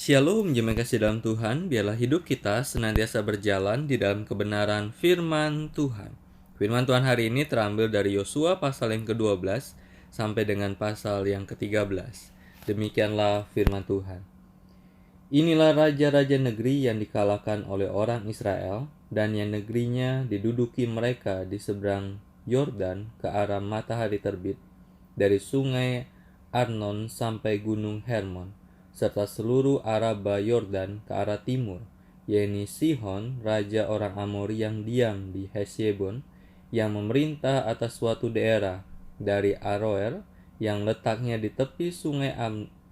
Shalom, jemaat kasih dalam Tuhan, biarlah hidup kita senantiasa berjalan di dalam kebenaran firman Tuhan. Firman Tuhan hari ini terambil dari Yosua pasal yang ke-12 sampai dengan pasal yang ke-13. Demikianlah firman Tuhan. Inilah raja-raja negeri yang dikalahkan oleh orang Israel, dan yang negerinya diduduki mereka di seberang Yordan ke arah matahari terbit, dari sungai Arnon sampai gunung Hermon, serta seluruh Araba Yordan ke arah timur, yaitu Sihon, raja orang Amori yang diam di Hesbon, yang memerintah atas suatu daerah dari Aroer yang letaknya di tepi sungai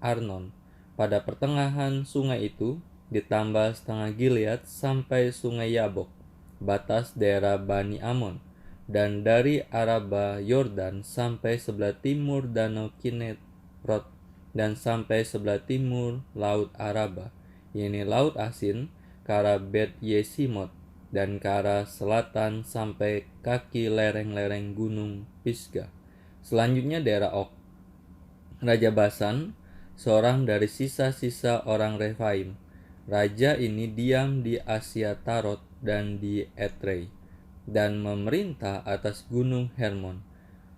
Arnon, pada pertengahan sungai itu, ditambah setengah Gilead sampai sungai Yabok, batas daerah Bani Amon, dan dari Araba Yordan sampai sebelah timur danau Kinerot, dan sampai sebelah timur laut Araba, yaitu laut Asin, ke arah Bet Yesimot, dan ke arah selatan sampai kaki lereng-lereng gunung Pisgah. Selanjutnya daerah Ok, Raja Basan, seorang dari sisa-sisa orang Refaim. Raja ini diam di Asia Tarot dan di Etrei, dan memerintah atas gunung Hermon,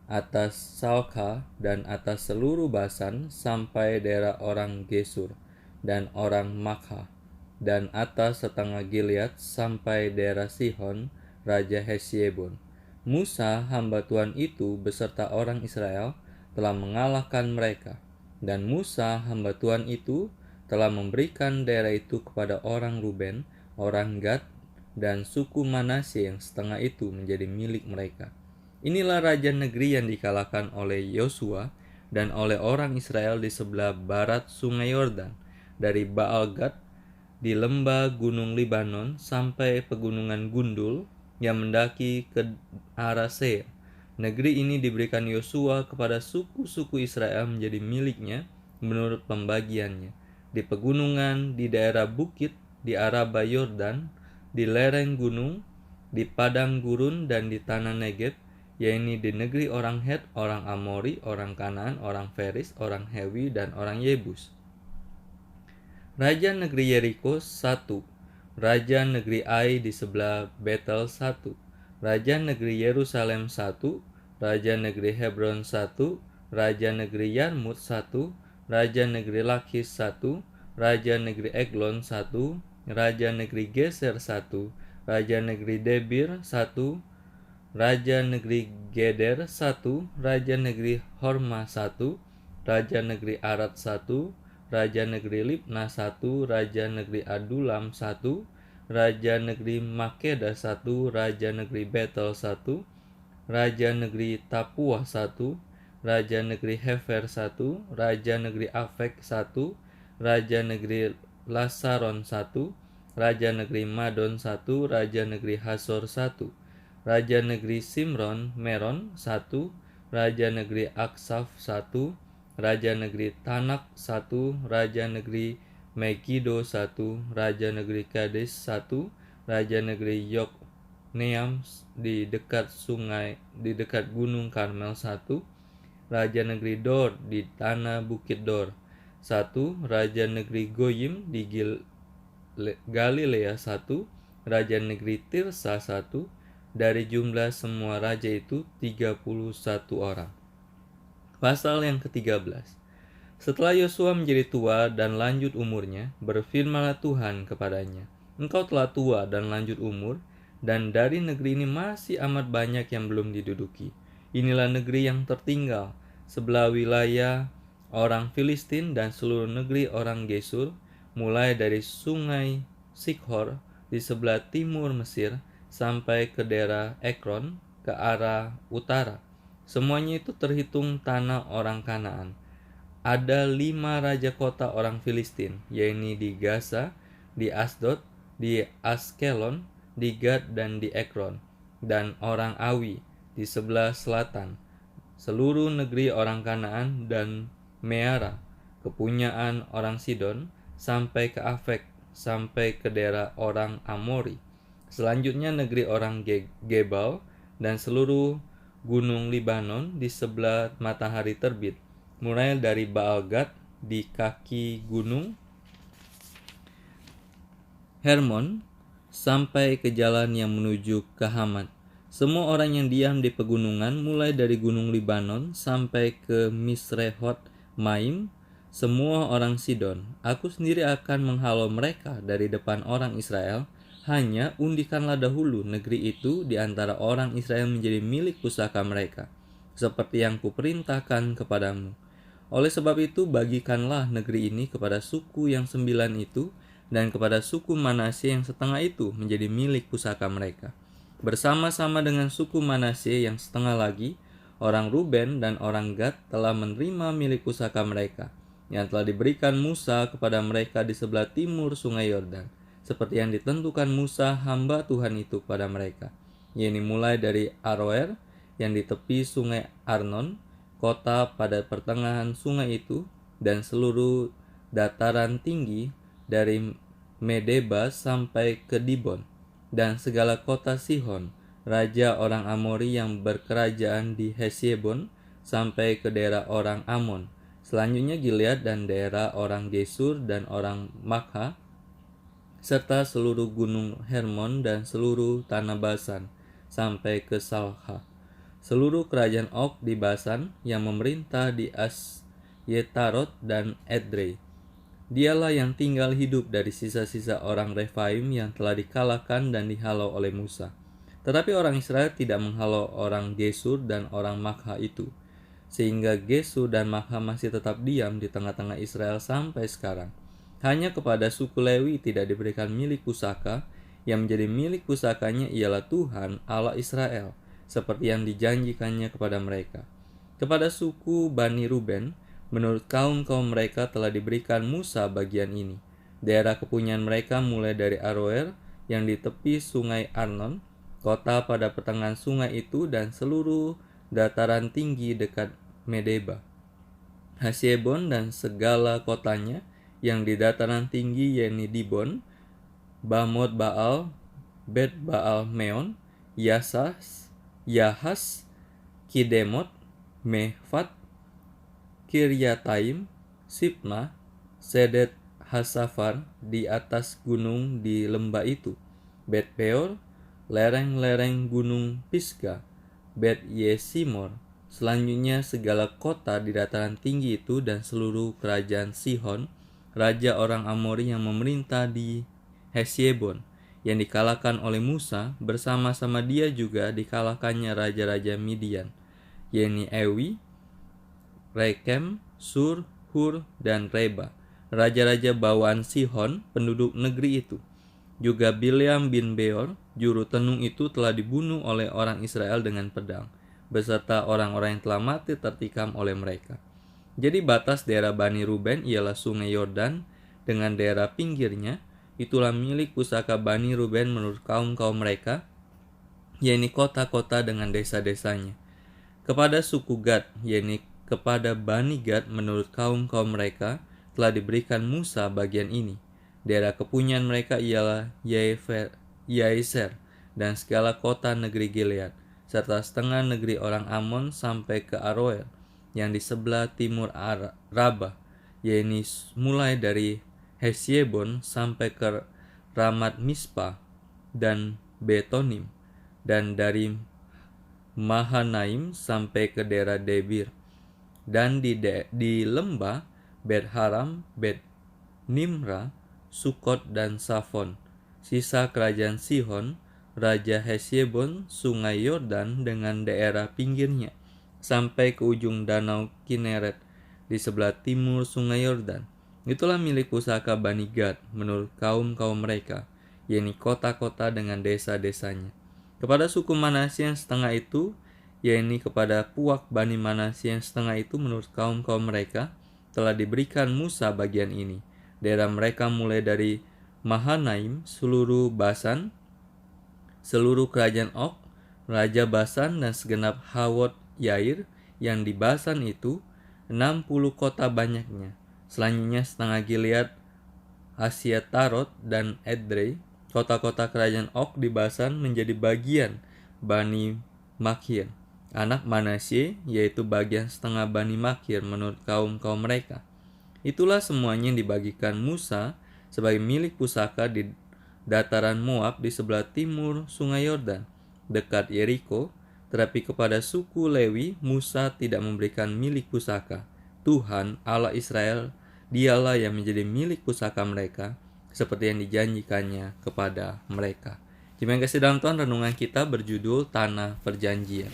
atas Salka dan atas seluruh Basan sampai daerah orang Gesur dan orang Makha, dan atas setengah Gilead sampai daerah Sihon, Raja Hesbon. Musa hamba Tuhan itu beserta orang Israel telah mengalahkan mereka, dan Musa hamba Tuhan itu telah memberikan daerah itu kepada orang Ruben, orang Gad, dan suku Manasye yang setengah itu menjadi milik mereka. Inilah raja negeri yang dikalahkan oleh Yosua dan oleh orang Israel di sebelah barat sungai Yordan, dari Baal-Gad di lembah gunung Libanon sampai pegunungan Gundul yang mendaki ke arah Seir. Negeri ini diberikan Yosua kepada suku-suku Israel menjadi miliknya menurut pembagiannya, di pegunungan, di daerah bukit, di Araba Yordan, di lereng gunung, di padang gurun, dan di tanah Negeb, yaitu di negeri orang Het, orang Amori, orang Kanaan, orang Feris, orang Hewi, dan orang Yebus. Raja negeri Yeriko 1, Raja negeri Ai di sebelah Betel 1, Raja negeri Yerusalem 1, Raja negeri Hebron 1, Raja negeri Yarmut 1, Raja negeri Lakis 1, Raja negeri Eglon 1, Raja negeri Geser 1, Raja negeri Debir 1, Raja negeri Geder 1, Raja negeri Horma 1, Raja negeri Arad 1, Raja negeri Libna 1, Raja negeri Adulam 1, Raja negeri Makeda 1, Raja negeri Betel 1, Raja negeri Tapuah 1, Raja negeri Hefer 1, Raja negeri Afek 1, Raja negeri Lasaron 1, Raja negeri Madon 1, Raja negeri Hasor 1, Raja negeri Simron Meron 1, Raja negeri Aksaf 1, Raja negeri Tanak 1, Raja negeri Megiddo 1, Raja negeri Kades 1, Raja negeri Yokneam di dekat gunung Karmel 1, Raja negeri Dor di tanah bukit Dor 1, Raja negeri Goyim di Galilea 1, Raja negeri Tirsa 1. Dari jumlah semua raja itu 31 orang. Pasal yang ke-13. Setelah Yosua menjadi tua dan lanjut umurnya, berfirmanlah Tuhan kepadanya, "Engkau telah tua dan lanjut umur, dan dari negeri ini masih amat banyak yang belum diduduki. Inilah negeri yang tertinggal, sebelah wilayah orang Filistin dan seluruh negeri orang Gesur, mulai dari sungai Sikhor di sebelah timur Mesir sampai ke daerah Ekron ke arah utara. Semuanya itu terhitung tanah orang Kanaan. Ada 5 raja kota orang Filistin, yaitu di Gaza, di Asdod, di Askelon, di Gad, dan di Ekron, dan orang Awi di sebelah selatan. Seluruh negeri orang Kanaan dan Meara, kepunyaan orang Sidon, sampai ke Afek, sampai ke daerah orang Amori. Selanjutnya negeri orang Gebal dan seluruh gunung Libanon di sebelah matahari terbit, mulai dari Baal-Gad di kaki gunung Hermon sampai ke jalan yang menuju ke Hamat. Semua orang yang diam di pegunungan, mulai dari gunung Libanon sampai ke Misrehot Maim, semua orang Sidon. Aku sendiri akan menghalau mereka dari depan orang Israel. Hanya undikanlah dahulu negeri itu di antara orang Israel menjadi milik pusaka mereka, seperti yang kuperintahkan kepadamu. Oleh sebab itu, bagikanlah negeri ini kepada suku yang 9 itu, dan kepada suku Manasye yang setengah itu menjadi milik pusaka mereka. Bersama-sama dengan suku Manasye yang setengah lagi, orang Ruben dan orang Gad telah menerima milik pusaka mereka, yang telah diberikan Musa kepada mereka di sebelah timur sungai Yordan, seperti yang ditentukan Musa hamba Tuhan itu kepada mereka, yaitu mulai dari Aroer yang di tepi sungai Arnon, kota pada pertengahan sungai itu, dan seluruh dataran tinggi dari Medeba sampai ke Dibon, dan segala kota Sihon, raja orang Amori yang berkerajaan di Hesbon, sampai ke daerah orang Amon. Selanjutnya Gilead dan daerah orang Gesur dan orang Makha, serta seluruh gunung Hermon dan seluruh tanah Basan, sampai ke Salha. Seluruh kerajaan Og di Basan yang memerintah di Asyetarot dan Edrei. Dialah yang tinggal hidup dari sisa-sisa orang Refaim yang telah dikalahkan dan dihalau oleh Musa. Tetapi orang Israel tidak menghalau orang Gesur dan orang Makha itu, sehingga Gesur dan Makha masih tetap diam di tengah-tengah Israel sampai sekarang. Hanya kepada suku Lewi tidak diberikan milik pusaka, yang menjadi milik pusakanya ialah Tuhan Allah Israel, seperti yang dijanjikannya kepada mereka. Kepada suku Bani Ruben, menurut kaum-kaum mereka telah diberikan Musa bagian ini. Daerah kepunyaan mereka mulai dari Aroer yang di tepi sungai Arnon, kota pada pertengahan sungai itu, dan seluruh dataran tinggi dekat Medeba, Hesbon dan segala kotanya yang di dataran tinggi, yaitu Dibon, Bamot Baal, Bet Baal Meon, Yahas, Kidemot, Mehfat, Kiryataim, Sibma, Sedet Hasafar di atas gunung di lembah itu, Bet Peor, lereng-lereng gunung Pisga, Bet Yesimor. Selanjutnya segala kota di dataran tinggi itu dan seluruh kerajaan Sihon, raja orang Amori yang memerintah di Hesbon, yang dikalahkan oleh Musa. Bersama-sama dia juga dikalahkannya raja-raja Midian, yaitu Ewi, Rekem, Sur, Hur, dan Reba, raja-raja bawaan Sihon, penduduk negeri itu. Juga Bileam bin Beor, juru tenung itu telah dibunuh oleh orang Israel dengan pedang, beserta orang-orang yang telah mati tertikam oleh mereka. Jadi batas daerah Bani Ruben ialah sungai Yordan dengan daerah pinggirnya. Itulah milik pusaka Bani Ruben menurut kaum-kaum mereka, yaitu kota-kota dengan desa-desanya. Kepada suku Gad, yaitu kepada Bani Gad menurut kaum-kaum mereka telah diberikan Musa bagian ini. Daerah kepunyaan mereka ialah Yaeser dan segala kota negeri Gilead, serta setengah negeri orang Amon sampai ke Aroer yang di sebelah timur Rabah, yaitu mulai dari Hesbon sampai ke Ramat Mispa dan Betonim, dan dari Mahanaim sampai ke daerah Debir, dan di lembah Bet Haram, Bet Nimra, Sukot, dan Safon. Sisa kerajaan Sihon, raja Hesbon, sungai Yordan dengan daerah pinggirnya, sampai ke ujung danau Kineret di sebelah timur sungai Yordan. Itulah milik pusaka Bani Gad menurut kaum-kaum mereka, yaitu kota-kota dengan desa-desanya. Kepada suku Manasye yang setengah itu, yaitu kepada puak Bani Manasye yang setengah itu menurut kaum-kaum mereka, telah diberikan Musa bagian ini. Daerah mereka mulai dari Mahanaim, seluruh Basan, seluruh kerajaan Og, raja Basan, dan segenap Hawot Yair yang di Basan itu, 60 kota banyaknya. Selanjutnya setengah Gilead, Asyetarot, dan Edrei, kota-kota kerajaan Og di Basan menjadi bagian Bani Makhir, anak Manasye, yaitu bagian setengah Bani Makhir menurut kaum-kaum mereka. Itulah semuanya yang dibagikan Musa sebagai milik pusaka di dataran Moab di sebelah timur Sungai Yordan, dekat Yeriko. Tetapi kepada suku Lewi, Musa tidak memberikan milik pusaka. Tuhan, Allah Israel, dialah yang menjadi milik pusaka mereka, seperti yang dijanjikannya kepada mereka. Jemaat yang kasih dalam Tuhan, renungan kita berjudul Tanah Perjanjian.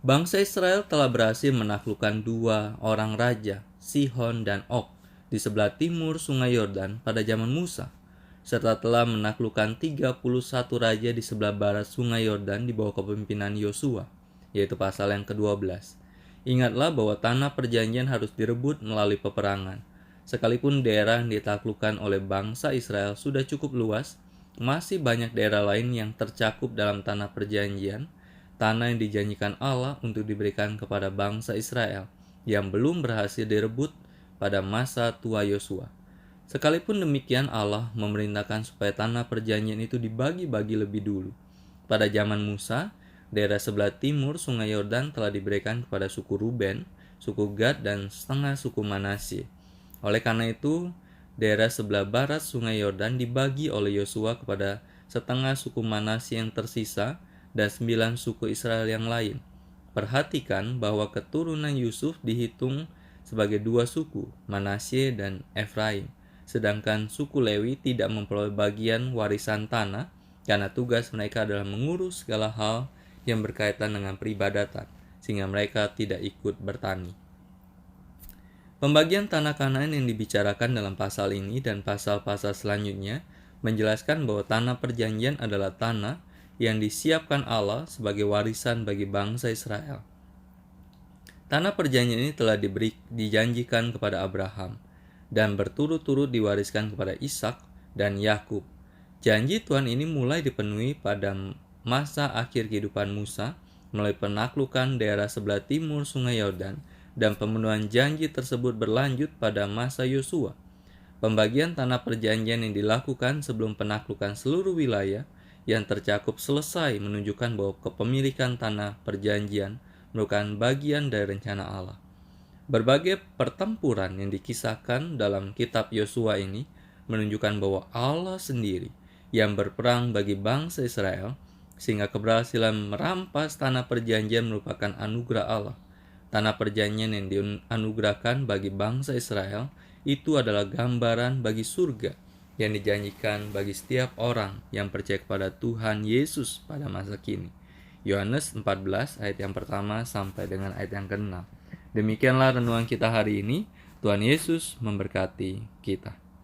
Bangsa Israel telah berhasil menaklukkan 2 orang raja, Sihon dan Og, di sebelah timur Sungai Yordan pada zaman Musa, serta telah menaklukkan 31 raja di sebelah barat Sungai Yordan di bawah kepemimpinan Yosua, yaitu pasal yang ke-12. Ingatlah bahwa tanah perjanjian harus direbut melalui peperangan. Sekalipun daerah yang ditaklukkan oleh bangsa Israel sudah cukup luas, masih banyak daerah lain yang tercakup dalam tanah perjanjian, tanah yang dijanjikan Allah untuk diberikan kepada bangsa Israel, yang belum berhasil direbut pada masa tua Yosua. Sekalipun demikian, Allah memerintahkan supaya tanah perjanjian itu dibagi-bagi lebih dulu. Pada zaman Musa, daerah sebelah timur Sungai Yordan telah diberikan kepada suku Ruben, suku Gad, dan setengah suku Manasye. Oleh karena itu, daerah sebelah barat Sungai Yordan dibagi oleh Yosua kepada setengah suku Manasye yang tersisa dan 9 suku Israel yang lain. Perhatikan bahwa keturunan Yusuf dihitung sebagai 2 suku, Manasye dan Efraim. Sedangkan suku Lewi tidak memperoleh bagian warisan tanah karena tugas mereka adalah mengurus segala hal yang berkaitan dengan peribadatan, sehingga mereka tidak ikut bertani. Pembagian tanah Kanaan yang dibicarakan dalam pasal ini dan pasal-pasal selanjutnya menjelaskan bahwa tanah perjanjian adalah tanah yang disiapkan Allah sebagai warisan bagi bangsa Israel. Tanah perjanjian ini telah dijanjikan kepada Abraham dan berturut-turut diwariskan kepada Ishak dan Yakub. Janji Tuhan ini mulai dipenuhi pada masa akhir kehidupan Musa melalui penaklukan daerah sebelah timur Sungai Yordan, dan pemenuhan janji tersebut berlanjut pada masa Yosua. Pembagian tanah perjanjian yang dilakukan sebelum penaklukan seluruh wilayah yang tercakup selesai menunjukkan bahwa kepemilikan tanah perjanjian merupakan bagian dari rencana Allah. Berbagai pertempuran yang dikisahkan dalam kitab Yosua ini menunjukkan bahwa Allah sendiri yang berperang bagi bangsa Israel, sehingga keberhasilan merampas tanah perjanjian merupakan anugerah Allah. Tanah perjanjian yang dianugerahkan bagi bangsa Israel itu adalah gambaran bagi surga yang dijanjikan bagi setiap orang yang percaya kepada Tuhan Yesus pada masa kini. Yohanes 14 ayat yang pertama sampai dengan ayat yang ke-6. Demikianlah renungan kita hari ini. Tuhan Yesus memberkati kita.